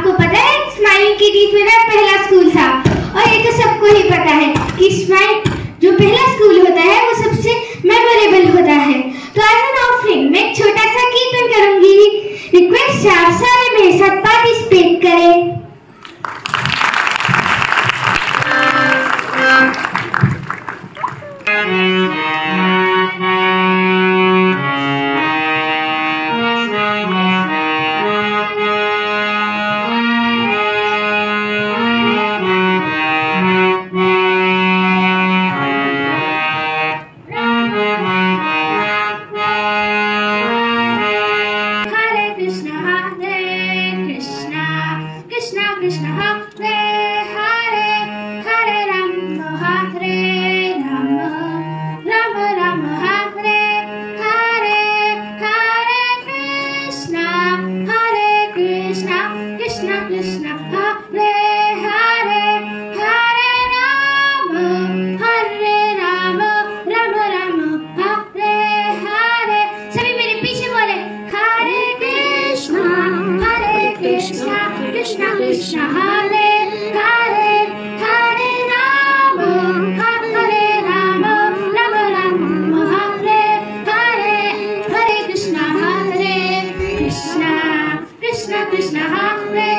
आपको पता है स्माइलिंग किडीज मेरा पहला स्कूल था और ये तो सबको ही पता है कि स्माइल जो पहला स्कूल होता है वो सबसे मेमोरेबल होता है। तो आज एन ऑफरिंग मैं एक छोटा सा कीर्तन करूंगी। रिक्वेस्ट है आप सारे मेरे साथ पार्टिसिपेट करें। Krishna Hare Hare Hare Rama Hare Rama Rama Rama Hare Hare Hare Krishna Krishna Krishna Hare Hare Hare Rama Rama Rama Hare Hare। सभी मेरे पीछे बोले Hare Krishna Krishna Krishna Hare Hare Hare Rama Rama Rama Hare Hare Hare Krishna Krishna Krishna Hare